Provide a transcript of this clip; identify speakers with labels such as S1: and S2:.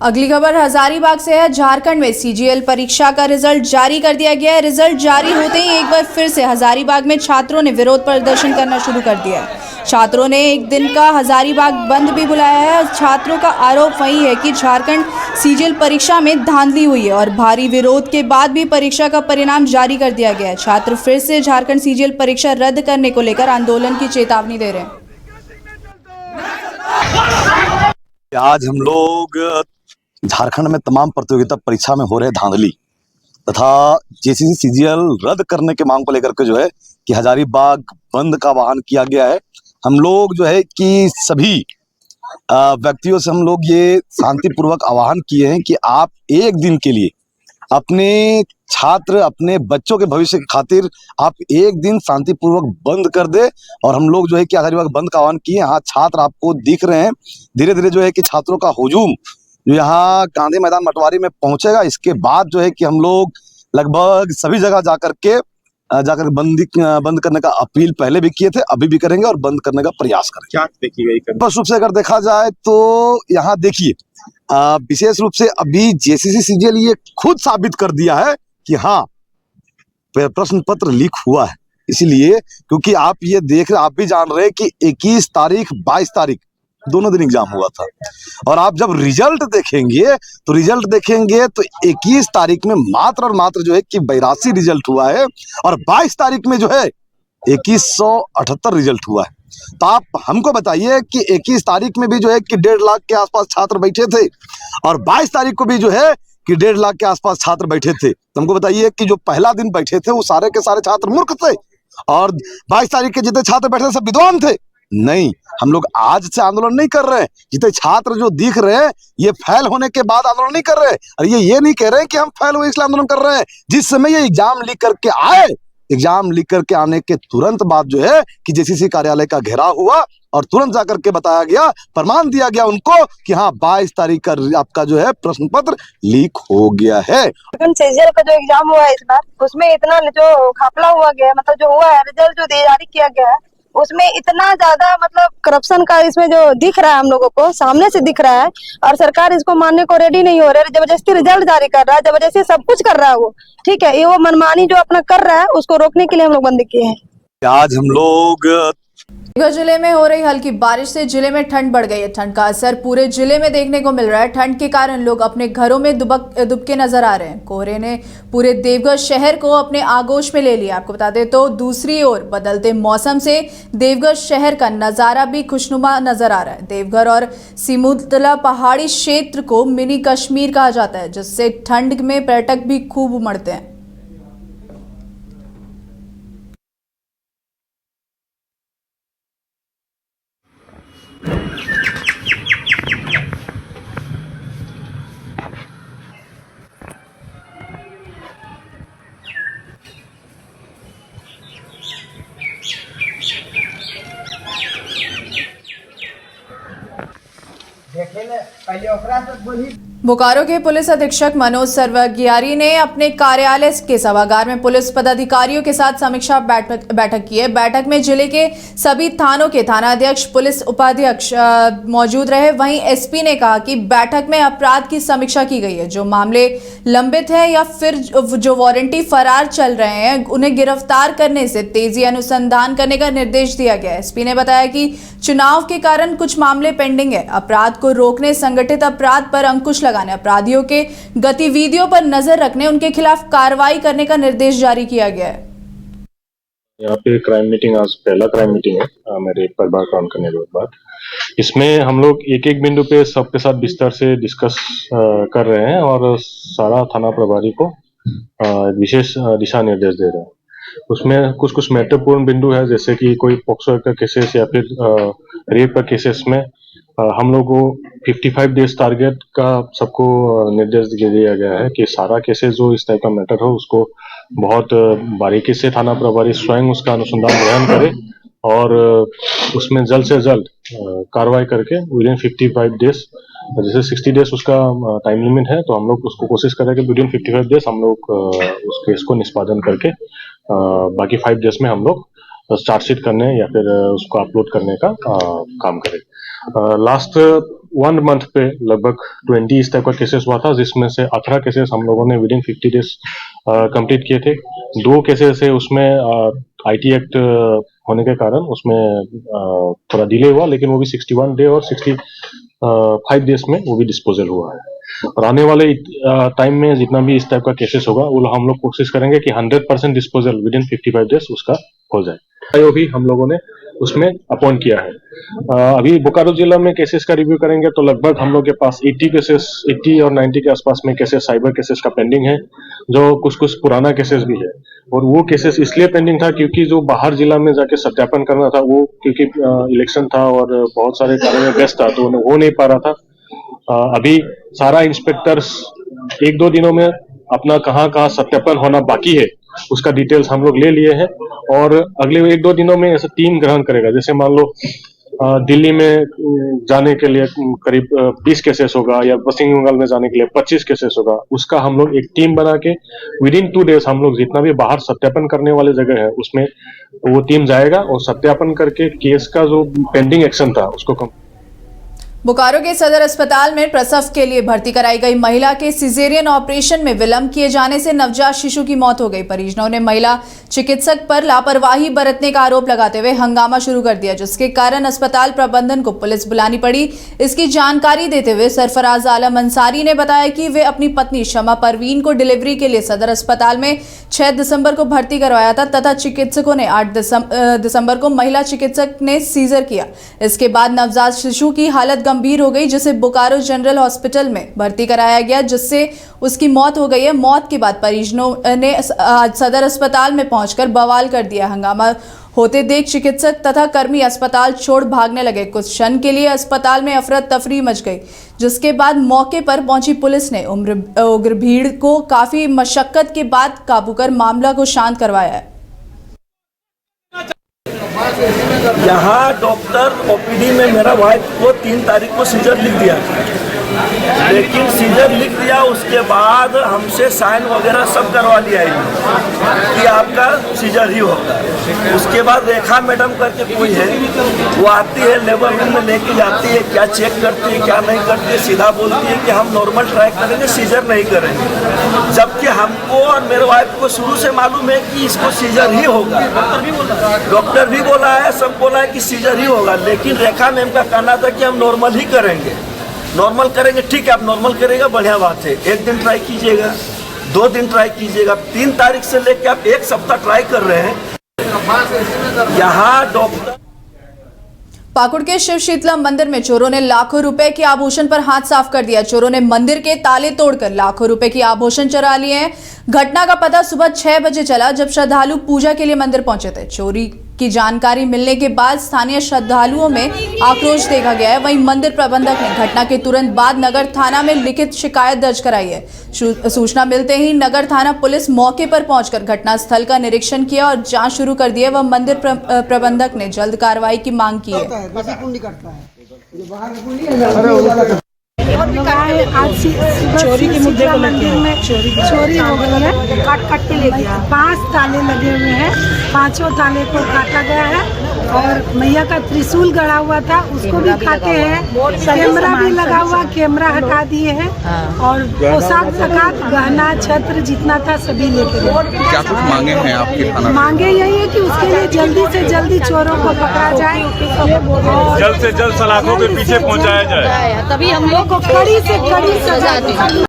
S1: अगली खबर हजारीबाग से है। झारखंड में सीजीएल परीक्षा का रिजल्ट जारी कर दिया गया है। रिजल्ट जारी होते ही एक बार फिर से हजारीबाग में छात्रों ने विरोध प्रदर्शन करना शुरू कर दिया है। छात्रों ने एक दिन का हजारीबाग बंद भी बुलाया है। छात्रों का आरोप वही है कि झारखंड सीजीएल परीक्षा में धांधली हुई है और भारी विरोध के बाद भी परीक्षा का परिणाम जारी कर दिया गया है। छात्र फिर से झारखंड सीजीएल परीक्षा रद्द करने को लेकर आंदोलन की चेतावनी दे रहे हैं।
S2: आज हम लोग झारखंड में तमाम प्रतियोगिता परीक्षा में हो रहे धांधली तथा जेसीसी सीजीएल रद्द करने के मांग को लेकर के जो है कि हजारीबाग बंद का आह्वान किया गया है। हम लोग जो है कि सभी व्यक्तियों से हम लोग ये शांतिपूर्वक आह्वान किए हैं कि आप एक दिन के लिए अपने छात्र अपने बच्चों के भविष्य की खातिर आप एक दिन शांतिपूर्वक बंद कर दे। और हम लोग जो है कि हजारीबाग बंद का आह्वान किए। यहाँ छात्र आपको दिख रहे हैं, धीरे धीरे जो है कि छात्रों का हुजूम जो यहाँ गांधी मैदान मटवारी में पहुंचेगा। इसके बाद जो है कि हम लोग लगभग सभी जगह जाकर बंद करने का अपील पहले भी किए थे, अभी भी करेंगे और बंद करने का प्रयास करेंगे।
S3: क्या देखी गई?
S2: स्पष्ट रूप से अगर देखा जाए तो यहाँ देखिए विशेष रूप से अभी जेसीसी सीजीएल ये खुद साबित कर दिया है कि हाँ प्रश्न पत्र लीक हुआ है। इसीलिए क्योंकि आप ये देख रहे, आप भी जान रहे कि 21 तारीख 22 तारीख दोनों दिन एग्जाम हुआ था और आप जब रिजल्ट देखेंगे तो 21 तारीख में मात्र और मात्र जो है कि 82 रिजल्ट हुआ है और 22 तारीख में जो है 2178 रिजल्ट हुआ है। तो आप हमको बताइए कि 21 तारीख में भी जो है कि 1.5 लाख के आसपास छात्र बैठे थे और 22 तारीख को भी जो है कि 1.5 लाख के आसपास छात्र बैठे थे। तो हमको बताइए कि जो पहला दिन बैठे थे वो सारे के सारे छात्र मूर्ख थे और 22 तारीख के जितने छात्र बैठे थे सब विद्वान थे? नहीं, हम लोग आज से आंदोलन नहीं कर रहे हैं। जितने छात्र जो दिख रहे हैं ये फेल होने के बाद आंदोलन नहीं कर रहे हैं और ये नहीं कह रहे हैं कि हम फेल हुए इसलिए आंदोलन कर रहे हैं। जिस समय ये एग्जाम लिख करके आए, एग्जाम लिख करके आने के तुरंत बाद जो है कि जेसीसी कार्यालय का घेराव हुआ और तुरंत जाकर के बताया गया, प्रमाण दिया गया उनको कि हाँ 22 तारीख का आपका जो है प्रश्न पत्र लीक हो गया है।
S4: सीजीएल का जो एग्जाम हुआ है इस बार, उसमें इतना जो घपला हुआ गया, मतलब जो हुआ है रिजल्ट जो जारी किया गया है उसमें इतना ज्यादा मतलब करप्शन का इसमें जो दिख रहा है, हम लोगों को सामने से दिख रहा है और सरकार इसको मानने को रेडी नहीं हो रहा है। जबरदस्ती रिजल्ट जारी कर रहा है, जबरदस्ती सब कुछ कर रहा है वो, ठीक है। ये वो मनमानी जो अपना कर रहा है उसको रोकने के लिए हम लोग बंद किए हैं।
S2: आज हम लोग
S1: देवघर जिले में हो रही हल्की बारिश से जिले में ठंड बढ़ गई है। ठंड का असर पूरे जिले में देखने को मिल रहा है। ठंड के कारण लोग अपने घरों में दुबके नजर आ रहे हैं। कोहरे ने पूरे देवघर शहर को अपने आगोश में ले लिया। आपको बता दें तो दूसरी ओर बदलते मौसम से देवघर शहर का नजारा भी खुशनुमा नजर आ रहा है। देवघर और सिमुलतला पहाड़ी क्षेत्र को मिनी कश्मीर कहा जाता है, जिससे ठंड में पर्यटक भी खूब उमड़ते हैं। बोकारो के पुलिस अधीक्षक मनोज सर्वगियारी ने अपने कार्यालय के सभागार में पुलिस पदाधिकारियों के साथ समीक्षा बैठक की है। बैठक में जिले के सभी थानों के थानाध्यक्ष, पुलिस उपाध्यक्ष मौजूद रहे। वहीं एसपी ने कहा कि बैठक में अपराध की समीक्षा की गई है। जो मामले लंबित है या फिर जो वारंटी फरार चल रहे हैं उन्हें गिरफ्तार करने से तेजी अनुसंधान करने का निर्देश दिया गया है। एसपी ने बताया कि चुनाव के कारण कुछ मामले पेंडिंग है। अपराध को रोकने, संगठित अपराध पर अंकुश लगाने, अपराधियों के गतिविधियों पर नजर रखने, उनके खिलाफ कार्रवाई करने का निर्देश जारी किया गया है।
S3: यहाँ पे क्राइम मीटिंग, आज पहला क्राइम मीटिंग है मेरे पदभार ग्रहण करने के बाद। इसमें हम लोग एक एक बिंदु पे सबके साथ विस्तार से डिस्कस कर रहे हैं और सारा थाना प्रभारी को विशेष दिशा निर्देश दे रहे हैं। उसमें कुछ कुछ महत्वपूर्ण बिंदु है, जैसे कि कोई पॉक्सो का केसेस या फिर रेप का केसेस में हम लोग को 55 डेज टारगेट का सबको निर्देश दिया गया है कि सारा केसेस जो इस टाइप का मैटर हो उसको बहुत बारीकी से थाना प्रभारी स्वयं उसका अनुसंधान ग्रहण करे और उसमें जल्द से जल्द कार्रवाई करके विदिन 55 डेज, जैसे 60 डेज उसका टाइम लिमिट है, तो हम लोग उसको कोशिश करें कि विदिन 55 डेज हम लोग उस केस को निष्पादन करके बाकी 5 डेज में हम लोग चार्जशीट करने या फिर उसको अपलोड करने का काम करें। लास्ट 1 मंथ पे लगभग 20 इस टाइप का केसेस हुआ था, जिसमें से 18 केसेस हम लोगों ने विदिन 50 डेज कंप्लीट किए थे। 2 केसेस है उसमें IT एक्ट होने के कारण उसमें थोड़ा डिले हुआ, लेकिन वो भी 61 डे और 65 डेज में वो भी डिस्पोजल हुआ है। और आने वाले टाइम में जितना भी इस टाइप का केसेस होगा वो हम लोग कोशिश करेंगे कि 100% डिस्पोजल विदिन 55 डेज उसका हो जाए। वो भी हम लोगों ने उसमें अपॉइंट किया है। अभी बोकारो जिला में केसेस का रिव्यू करेंगे तो लगभग हम लोग के पास 80 और 90 के आसपास में केसेस साइबर केसेस का पेंडिंग है, जो कुछ पुराना केसेस भी है। और वो केसेस इसलिए पेंडिंग था क्योंकि जो बाहर जिला में जाके सत्यापन करना था वो क्योंकि इलेक्शन था और बहुत सारे कार्य में व्यस्त था तो हो नहीं पा रहा था। अभी सारा इंस्पेक्टर्स 1-2 दिनों में अपना कहाँ सत्यापन होना बाकी है उसका डिटेल्स हम लोग ले लिए हैं और अगले 1-2 दिनों में ऐसा टीम ग्रहण करेगा। जैसे मान लो दिल्ली में जाने के लिए करीब 20 केसेस होगा या पश्चिम बंगाल में जाने के लिए 25 केसेस होगा, उसका हम लोग एक टीम बना के विदिन 2 डेज हम लोग जितना भी बाहर सत्यापन करने वाले जगह है उसमें वो टीम जाएगा और सत्यापन करके केस का जो पेंडिंग एक्शन था उसको
S1: बोकारो के सदर अस्पताल में प्रसव के लिए भर्ती कराई गई महिला के सिजेरियन ऑपरेशन में विलंब किए जाने से नवजात शिशु की मौत हो गई। परिजनों ने महिला चिकित्सक पर लापरवाही बरतने का आरोप लगाते हुए हंगामा शुरू कर दिया, जिसके कारण अस्पताल प्रबंधन को पुलिस बुलानी पड़ी। इसकी जानकारी देते हुए सरफराज आलम अंसारी ने बताया कि वे अपनी पत्नी शमा परवीन को डिलीवरी के लिए सदर अस्पताल में 6 दिसंबर को भर्ती करवाया था तथा चिकित्सकों ने 8 दिसंबर को महिला चिकित्सक ने सीजर किया। इसके बाद नवजात शिशु की हालत गंभीर हो गई, जिसे बोकारो जनरल हॉस्पिटल में भर्ती कराया गया, जिससे उसकी मौत हो गई है। मौत के बाद परिजनों ने सदर अस्पताल में पहुंचकर बवाल कर दिया। हंगामा होते देख चिकित्सक तथा कर्मी अस्पताल छोड़ भागने लगे। कुछ क्षण के लिए अस्पताल में अफरा तफरी मच गई, जिसके बाद मौके पर पहुंची पुलिस ने उग्र भीड़ को काफी मशक्कत के बाद काबू कर मामला को शांत करवाया है।
S5: यहाँ डॉक्टर ओपीडी में मेरा वाइफ को 3 तारीख को सीजर लिख दिया, लेकिन सीजर लिख दिया उसके बाद हमसे साइन वगैरह सब करवा लिया कि आपका सीजर ही होगा। उसके बाद रेखा मैडम करके कोई है, वो आती है लेबर रूम में लेके जाती है, क्या चेक करती है क्या नहीं करती है, सीधा बोलती है कि हम नॉर्मल ट्राई करेंगे, सीजर नहीं करेंगे। जबकि हमको और मेरे वाइफ को शुरू से मालूम है कि इसको सीजर ही होगा। डॉक्टर भी बोला है, सब बोला है कि सीजर ही होगा, लेकिन रेखा मैम का कहना था कि हम नॉर्मल ही करेंगे। नॉर्मल करेंगे, ठीक है, आप नॉर्मल करेगा बढ़िया बात है, 1 दिन ट्राई कीजिएगा, 2 दिन ट्राई कीजिएगा, 3 तारीख से लेके आप 1 सप्ताह ट्राई कर रहे हैं। यहाँ डॉक्टर
S1: पाकुड़ के शिव शीतला मंदिर में चोरों ने लाखों रुपए के आभूषण पर हाथ साफ कर दिया। चोरों ने मंदिर के ताले तोड़कर लाखों रुपए की आभूषण चुरा लिए हैं। घटना का पता सुबह 6 बजे चला, जब श्रद्धालु पूजा के लिए मंदिर पहुंचे थे। चोरी की जानकारी मिलने के बाद स्थानीय श्रद्धालुओं में आक्रोश देखा गया है। वहीं मंदिर प्रबंधक ने घटना के तुरंत बाद नगर थाना में लिखित शिकायत दर्ज कराई है। सूचना मिलते ही नगर थाना पुलिस मौके पर पहुंचकर घटनास्थल का निरीक्षण किया और जांच शुरू कर दी है। वह मंदिर प्रबंधक ने जल्द कार्रवाई की मांग की है।
S6: आज चोरी के मुद्दे को मंदिर में चोरी हो गई है, काट के ले गया। 5 ताले लगे हुए हैं, 5 ताले को काटा गया है और मैया का त्रिशूल गड़ा हुआ था उसको भी काटे हैं। कैमरा भी लगा हुआ, कैमरा हटा दिए हैं और पोशाक सकात गहना छत्र जितना था सभी लेके गए।
S7: क्या कुछ मांगे हैं आपके थाना?
S6: मांगे यही है कि उसके लिए जल्दी से जल्दी चोरों को पकड़ा जाए,
S8: जल्द से जल्द सलाखों के पीछे पहुंचाया जाए,
S6: तभी हम लोग को कड़ी से कड़ी सजा दी।